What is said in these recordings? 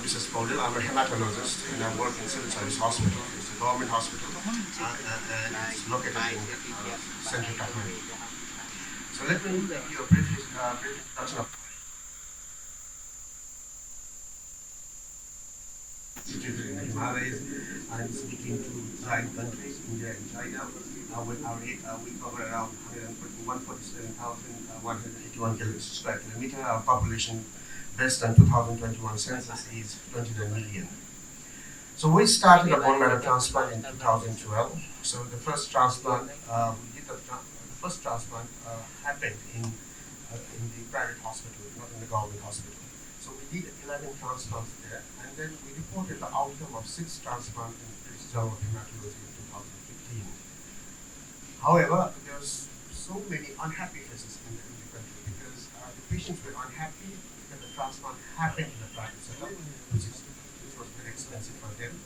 Bishesh Poudyal. I'm a hematologist and I work in Civil Service Hospital. It's a government hospital and it's located in central Kathmandu. So let me give you a brief introduction of situated in the Himalayas and it's between two giant countries, India and China. We cover around 147,181 square kilometer. Our population based on 2021 census is 29 million. So we started a bone marrow transplant in 2012. So the first transplant, the first transplant happened in the private hospital, not in the government hospital. So we did 11 transplants there, and then we reported the outcome of 6 transplants in the British Journal of Hematology in 2015. However, there's so many unhappy faces in the country because the patients were unhappy because the transplant happened in a private setup, which was very expensive for them.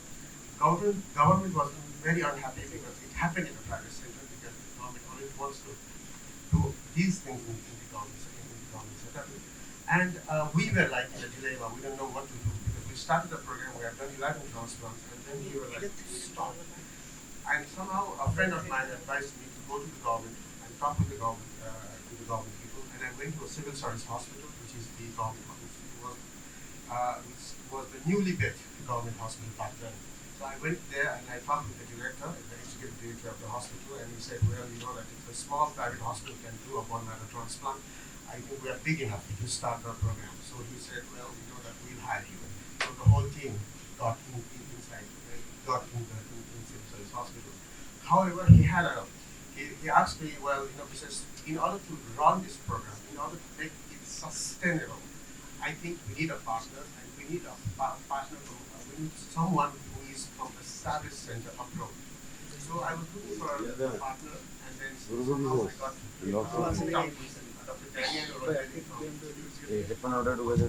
Government was very unhappy because it happened in a private center because the government always wants to do these things in the government setup. And we were like in a dilemma. We don't know what to do because we started the program. We have done 11 transplants, and then we were like, stop. And somehow a friend of mine advised me to go to the government and talk with the government people. And I went to a civil service hospital, which is the government hospital, which was the newly built government hospital back then. So I went there and I talked with the director, the executive director of the hospital, and he said, well, you know that if a small private hospital can do a bone marrow transplant, I think we are big enough to start our program. So he said, well, you know that we'll hire you. So the whole team got inside, got in civil service hospital. However, he asked me, well, you know, he says, in order to run this program, in order to make it sustainable, I think we need a partner, and we need a partner we need someone who is from the service center approach. So I was looking for a partner, and then somehow I got Dr. Daniel O'Reilly from who was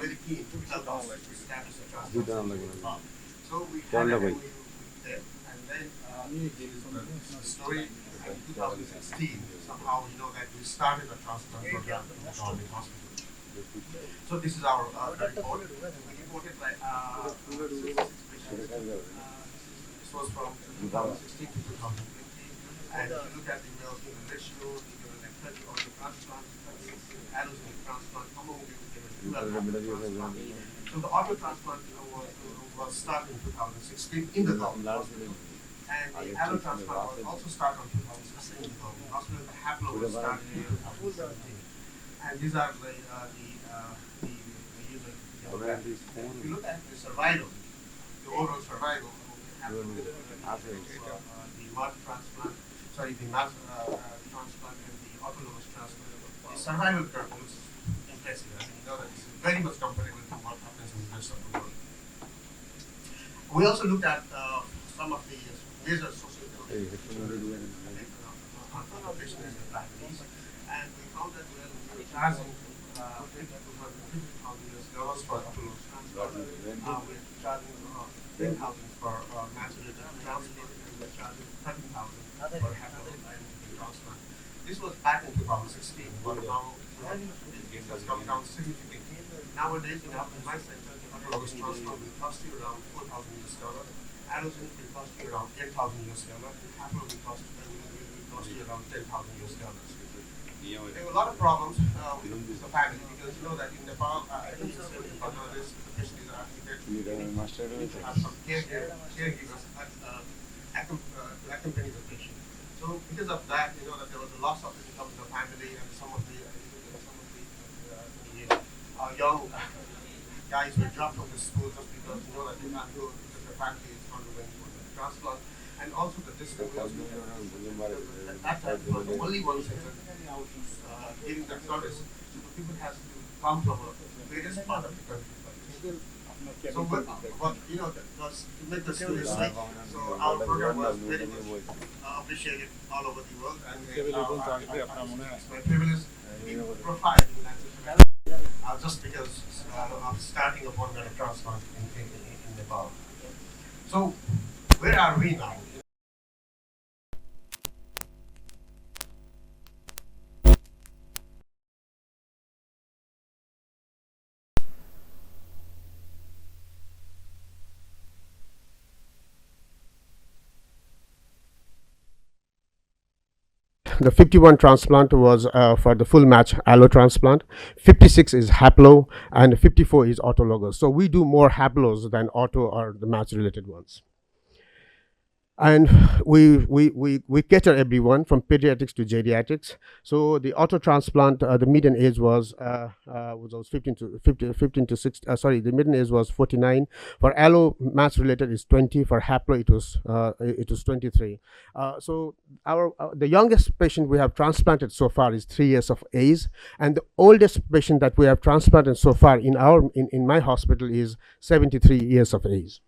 very keen to help us to establish a transplant. So we had a MOU with them, and then the story in 2016, somehow we know that we started a transplant program in the government hospital. So this is our report. We reported like 66 patients. This was from 2016 to 2020. And if you look at the male female ratio, there were like 30 organ transplants, 36 allogeneic transplants, among them there were 12 organ transplants. So the organ transplant was started in 2016 in the government hospital. And the allo transplant was also started in 2016 in the government hospital. The haplo was started in 2017. And these are the user demographics. If you look at the survival, the overall survival, the mud transplant, the mass transplant and the autologous transplant, the survival curve looks impressive. I mean, you know that this is very much comparable to what happens in the rest of the world. We also looked at some of the major socio-economic population in the families, and we found that we were charging $50,000 for autologous transplant. We're charging $10,000 for maternity transplant, and we're charging $13,000 for haploidentical transplant. This was back in 2016, but now it has come down significantly. Nowadays, in my center, the autologous transplant will cost you around $4,000. Allogenic will cost you around $10,000. Haplo will cost you around $10,000. There were a lot of problems with the family because you know that in Nepal, I think in Bangladesh, the patient is architect. You need to have some caregivers to accompany the patient. So because of that, you know that there was a loss of income in the family, and some of the young guys were dropped from the school just because you know that they can't go because their family is undergoing transplant, and also the distance was at that time it was the only one center giving that service. So the people has to come from a various part of the country. So but you know that was to make the story sweet. So our program was very much appreciated all over the world, and it's my privilege being profiled in that just because of starting a bone marrow transplant in Nepal. So where are we now? the 51 transplant was for the full match allo transplant, 56 is haplo, and 54 is autologous. So we do more haplos than auto or the match related ones. And we cater everyone from pediatrics to geriatrics. So the auto transplant, the median age was 15 to 6, sorry, the median age was 49. For allo match related is 20. For haplo it was 23. So our the youngest patient we have transplanted so far is 3 years of age, and the oldest patient that we have transplanted so far in my hospital is 73 years of age.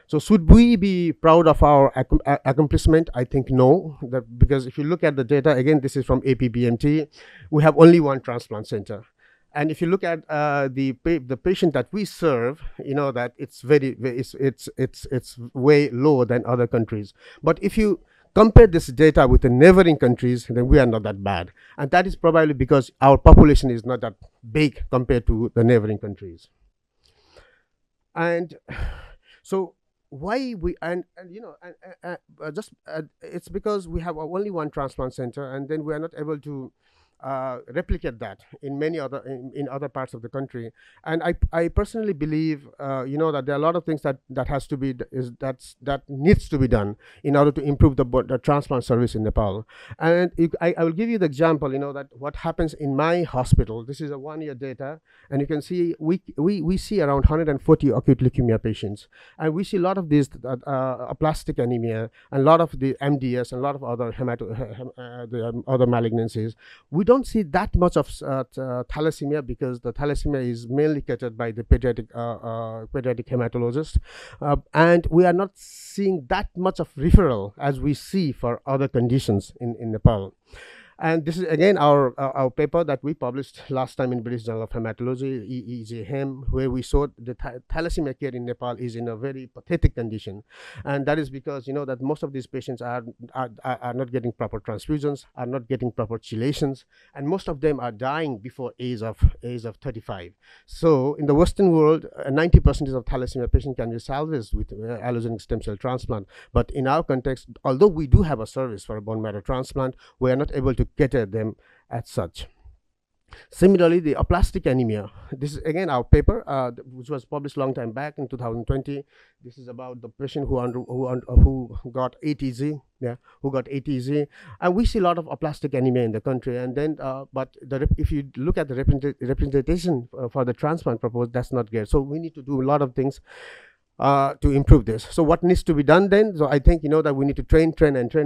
So should we be proud of our accomplishment? I think no, because if you look at the data, again, this is from APBMT, we have only one transplant center. And if you look at the patient that we serve, you know that it's it's way lower than other countries. But if you compare this data with the neighboring countries, then we are not that bad. And that is probably because our population is not that big compared to the neighboring countries. And so why we and you know just it's because we have only one transplant center, and then we are not able to replicate that in many other in other parts of the country. And I personally believe you know that there are a lot of things that has to be that needs to be done in order to improve the transplant service in Nepal. And I will give you the example, you know, that what happens in my hospital. This is a 1 year data, and you can see we see around 140 acute leukemia patients, and we see a lot of these aplastic anemia, and a lot of the MDS, and a lot of other other malignancies. We don't see that much of thalassemia, because the thalassemia is mainly catered by the pediatric hematologist, and we are not seeing that much of referral as we see for other conditions in Nepal. And this is again our paper that we published last time in British Journal of Hematology, EEJHEM, where we showed the thalassemia care in Nepal is in a very pathetic condition. And that is because, you know, that most of these patients are not getting proper transfusions, are not getting proper chelations, and most of them are dying before age of 35. So in the Western world, 90% of thalassemia patients can be salvaged with allogeneic stem cell transplant. But in our context, although we do have a service for a bone marrow transplant, we are not able to cater them as such. Similarly, the aplastic anemia. This is again our paper, which was published long time back in 2020. This is about the patient who got ATZ, who got ATZ, and we see a lot of aplastic anemia in the country. And then, but if you look at the representation for the transplant proposed, that's not good. So we need to do a lot of things to improve this. So what needs to be done then? So I think, you know, that we need to train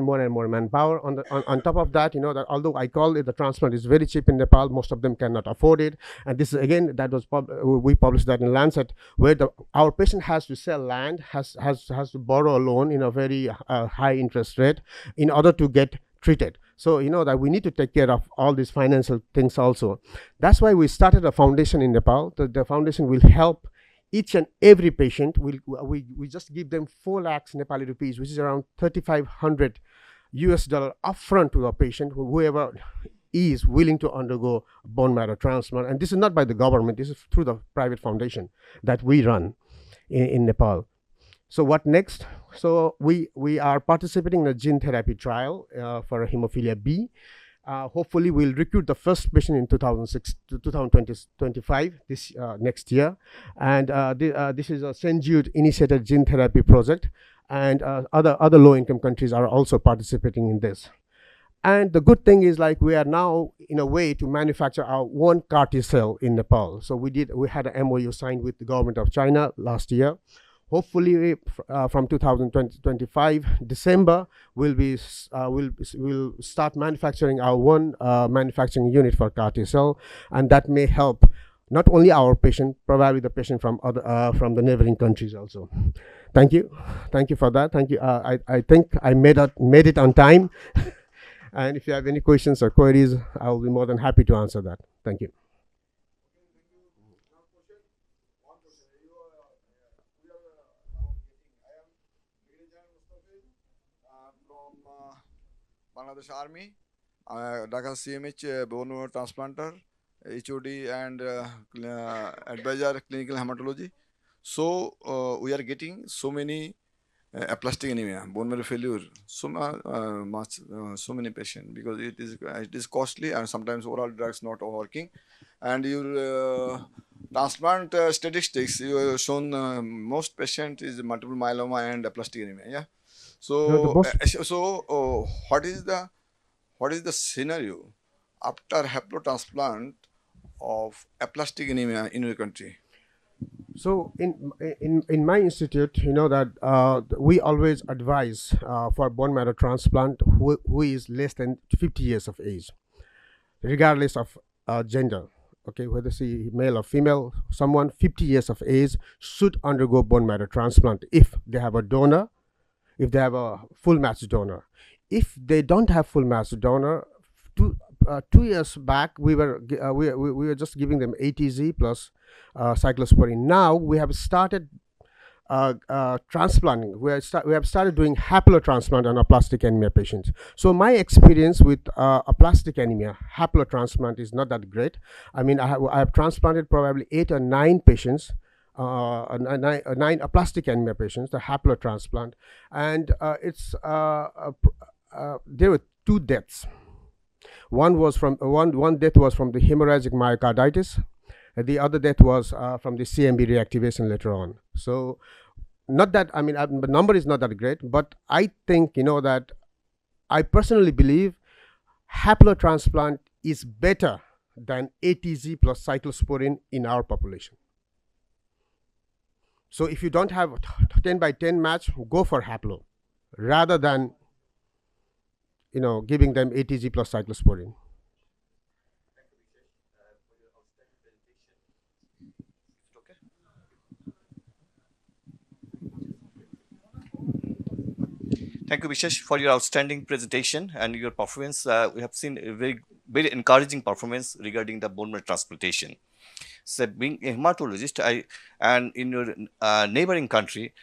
more and more manpower. On top of that, you know, that although I call it the transplant is very cheap in Nepal, most of them cannot afford it. And this is again, that was we published that in Lancet, where our patient has to sell land, has to borrow a loan in a very high interest rate in order to get treated. So, you know, that we need to take care of all these financial things also. That's why we started a foundation in Nepal. The foundation will help each and every patient. We just give them 4 lakhs Nepali rupees, which is around $3,500 upfront to the patient, whoever is willing to undergo bone marrow transplant. And this is not by the government, this is through the private foundation that we run in Nepal. So what next? So we are participating in a gene therapy trial for hemophilia B. Hopefully we'll recruit the first patient in 2025, this next year. And this is a St. Jude initiated gene therapy project, and other low-income countries are also participating in this. And the good thing is, like, we are now in a way to manufacture our own CAR T cell in Nepal. So we had an MOU signed with the government of China last year. Hopefully, from 2025 December, we'll start manufacturing our own manufacturing unit for CAR T cell, and that may help not only our patient, probably the patient from the neighboring countries also. Thank you for that. Thank you. I think I made it on time. And if you have any questions or queries, I will be more than happy to answer that. Thank you. Bangladesh Army, Dhaka CMH bone marrow transplanter, HOD, and advisor clinical hematology. So we are getting so many aplastic anemia, bone marrow failure, so many patients because it is costly and sometimes oral drugs not working, and your transplant statistics you have shown most patient is multiple myeloma and aplastic anemia. Yeah. The So most what is the scenario after haplotransplant of aplastic anemia in your country? So in my institute, that we always advise for bone marrow transplant who is less than 50 years of age, regardless of gender. Okay, whether she male or female, someone 50 years of age should undergo bone marrow transplant if they have a donor, if they have a full match donor. If they don't have full match donor, 2 years back we were just giving them ATZ plus cyclosporine. Now we have started transplanting. We have started doing haplotransplant on aplastic anemia patients. So my experience with aplastic anemia haplotransplant is not that great. I mean, I have transplanted probably 8 or 9 patients, nine aplastic anemia patients, the haplotransplant, and there were 2 deaths. One death was from the hemorrhagic myocarditis. The other death was from the CMB reactivation later on. So not that, I mean, the number is not that great, but I think that I personally believe haplotransplant is better than ATZ plus cyclosporine in our population. So if you don't have 10 by 10 match, go for haplo rather than giving them ATZ plus cyclosporine. Thank you, Bishesh, for your outstanding presentation and your performance. We have seen a very encouraging performance regarding the bone marrow transplantation. So, being a hematologist, and in your neighboring country,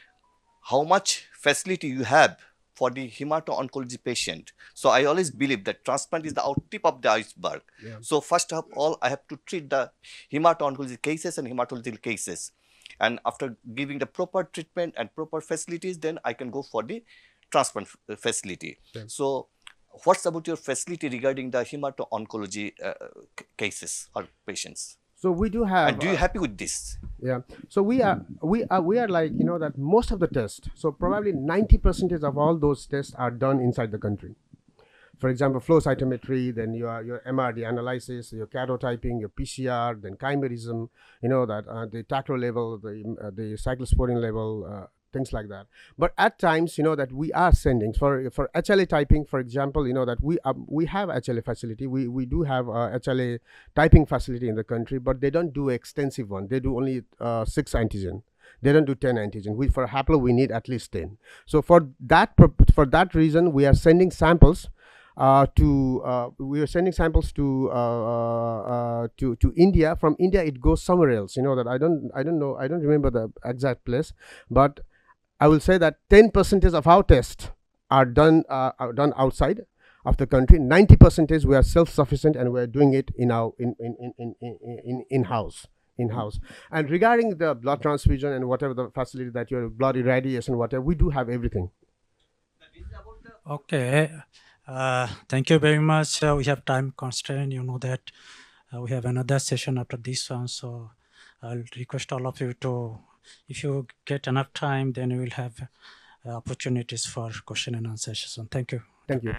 how much facility you have for the hemato-oncology patient. So I always believe that transplant is the tip of the iceberg. Yeah. So first of all, I have to treat the hemato-oncology cases and hematological cases. And after giving the proper treatment and proper facilities, then I can go for the transplant facility. Yeah. So what's about your facility regarding the hemato-oncology cases or patients? So we do have. And do you happy with this? Yeah. So we are like that most of the tests. So probably 90% of all those tests are done inside the country. For example, flow cytometry, then your MRD analysis, your karyotyping, your PCR, then chimerism. That the tacro level, the cyclosporine level. Things like that. But at times, that we are sending for HLA typing, for example, that we have HLA facility. We do have a HLA typing facility in the country, but they don't do extensive one. They do only 6 antigen. They don't do 10 antigen. For haplo, we need at least 10. So for that reason, we are sending samples to India. From India, it goes somewhere else. That I don't know. I don't remember the exact place, but I will say that 10% of our tests are done outside of the country. 90% we are self-sufficient and we're doing it in our in-house. And regarding the blood transfusion and whatever the facility that your blood irradiation, whatever, we do have everything. Okay. Thank you very much. We have time constraint. You know that we have another session after this one. So I'll request all of you to, if you get enough time, then we will have opportunities for question and answer session. Thank you. Thank you.